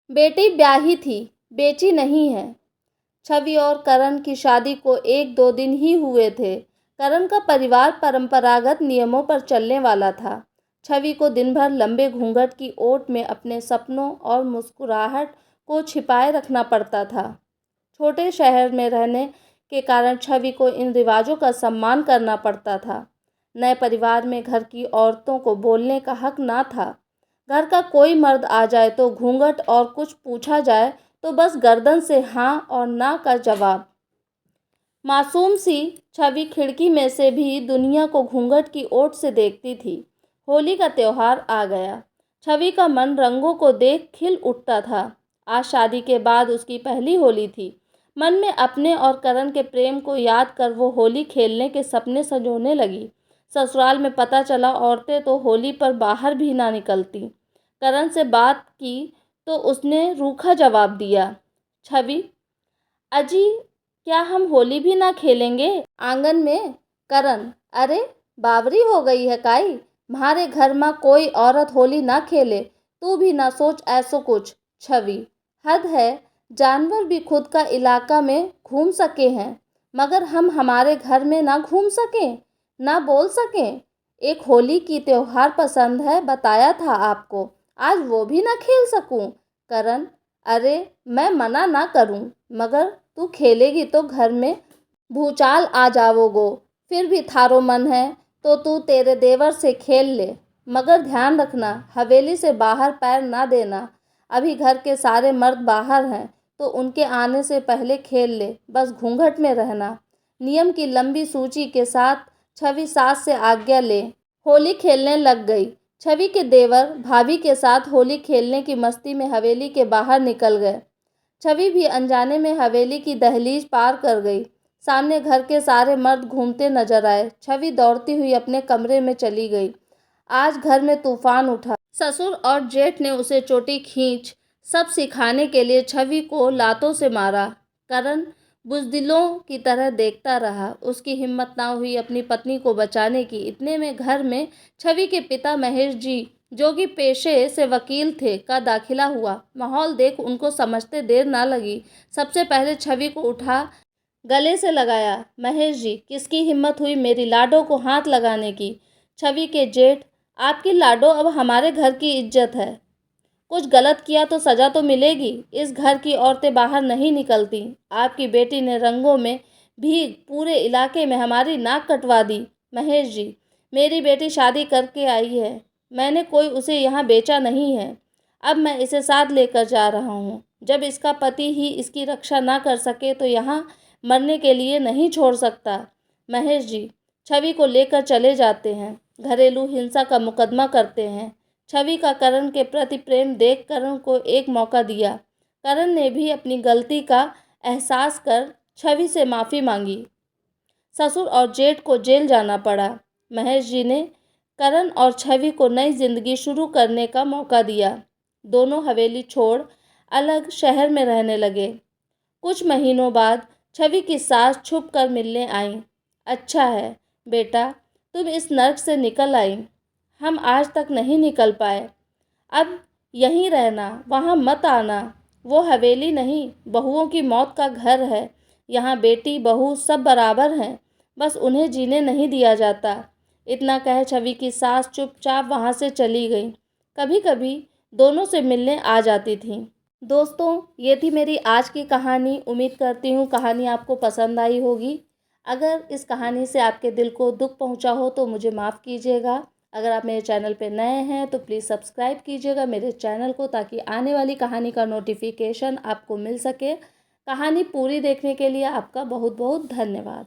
बेटी ब्याही थी, बेची नहीं है। छवि और करण की शादी को 1-2 दिन ही हुए थे। करण का परिवार परंपरागत नियमों पर चलने वाला था। छवि को दिन भर लंबे घूंघट की ओट में अपने सपनों और मुस्कुराहट को छिपाए रखना पड़ता था। छोटे शहर में रहने के कारण छवि को इन रिवाजों का सम्मान करना पड़ता था। नए परिवार में घर की औरतों को बोलने का हक ना था। घर का कोई मर्द आ जाए तो घूंघट और कुछ पूछा जाए तो बस गर्दन से हाँ और ना का जवाब। मासूम सी छवि खिड़की में से भी दुनिया को घूंघट की ओट से देखती थी। होली का त्योहार आ गया। छवि का मन रंगों को देख खिल उठता था। आज शादी के बाद उसकी पहली होली थी। मन में अपने और करण के प्रेम को याद कर वो होली खेलने के सपने संजोने लगी। ससुराल में पता चला औरतें तो होली पर बाहर भी ना निकलती। करण से बात की तो उसने रूखा जवाब दिया, छवि अजी क्या हम होली भी ना खेलेंगे आंगन में। करण अरे बावरी हो गई है काई, म्हारे घर में कोई औरत होली ना खेले, तू भी ना सोच ऐसो कुछ। छवि हद है, जानवर भी खुद का इलाका में घूम सके हैं मगर हम हमारे घर में ना घूम सकें, ना बोल सकें। एक होली की त्योहार पसंद है बताया था आपको, आज वो भी ना खेल सकूं। करण अरे मैं मना ना करूं मगर तू खेलेगी तो घर में भूचाल आ जावोगो। फिर भी थारो मन है तो तू तेरे देवर से खेल ले मगर ध्यान रखना हवेली से बाहर पैर ना देना। अभी घर के सारे मर्द बाहर हैं तो उनके आने से पहले खेल ले, बस घूंघट में रहना। नियम की लंबी सूची के साथ छवि सास से आज्ञा ले होली खेलने लग गई। छवि के देवर भाभी के साथ होली खेलने की मस्ती में हवेली के बाहर निकल गए। छवि भी अनजाने में हवेली की दहलीज पार कर गई। सामने घर के सारे मर्द घूमते नजर आए। छवि दौड़ती हुई अपने कमरे में चली गई। आज घर में तूफान उठा। ससुर और जेठ ने उसे चोटी खींच सब सिखाने के लिए छवि को लातों से मारा। करण बुज़दिलों की तरह देखता रहा। उसकी हिम्मत ना हुई अपनी पत्नी को बचाने की। इतने में घर में छवि के पिता महेश जी, जो कि पेशे से वकील थे, का दाखिला हुआ। माहौल देख उनको समझते देर ना लगी। सबसे पहले छवि को उठा गले से लगाया। महेश जी, किसकी हिम्मत हुई मेरी लाडो को हाथ लगाने की। छवि के जेठ, आपकी लाडो अब हमारे घर की इज्जत है, कुछ गलत किया तो सज़ा तो मिलेगी। इस घर की औरतें बाहर नहीं निकलती। आपकी बेटी ने रंगों में भीग पूरे इलाके में हमारी नाक कटवा दी। महेश जी, मेरी बेटी शादी करके आई है, मैंने कोई उसे यहाँ बेचा नहीं है। अब मैं इसे साथ लेकर जा रहा हूँ। जब इसका पति ही इसकी रक्षा ना कर सके तो यहाँ मरने के लिए नहीं छोड़ सकता। महेश जी छवि को लेकर चले जाते हैं, घरेलू हिंसा का मुकदमा करते हैं। छवि का करण के प्रति प्रेम देख करण को एक मौका दिया। करण ने भी अपनी गलती का एहसास कर छवि से माफ़ी मांगी। ससुर और जेठ को जेल जाना पड़ा। महेश जी ने करण और छवि को नई जिंदगी शुरू करने का मौका दिया। दोनों हवेली छोड़ अलग शहर में रहने लगे। कुछ महीनों बाद छवि की सास छुप कर मिलने आई। अच्छा है बेटा, तुम इस नर्क से निकल आई, हम आज तक नहीं निकल पाए। अब यहीं रहना, वहाँ मत आना। वो हवेली नहीं, बहुओं की मौत का घर है। यहाँ बेटी बहू सब बराबर हैं, बस उन्हें जीने नहीं दिया जाता। इतना कह छवि की सास चुपचाप वहाँ से चली गई। कभी कभी दोनों से मिलने आ जाती थी। दोस्तों, ये थी मेरी आज की कहानी। उम्मीद करती हूँ कहानी आपको पसंद आई होगी। अगर इस कहानी से आपके दिल को दुख पहुँचा हो तो मुझे माफ़ कीजिएगा। अगर आप मेरे चैनल पे नए हैं तो प्लीज़ सब्सक्राइब कीजिएगा मेरे चैनल को, ताकि आने वाली कहानी का नोटिफिकेशन आपको मिल सके। कहानी पूरी देखने के लिए आपका बहुत बहुत धन्यवाद।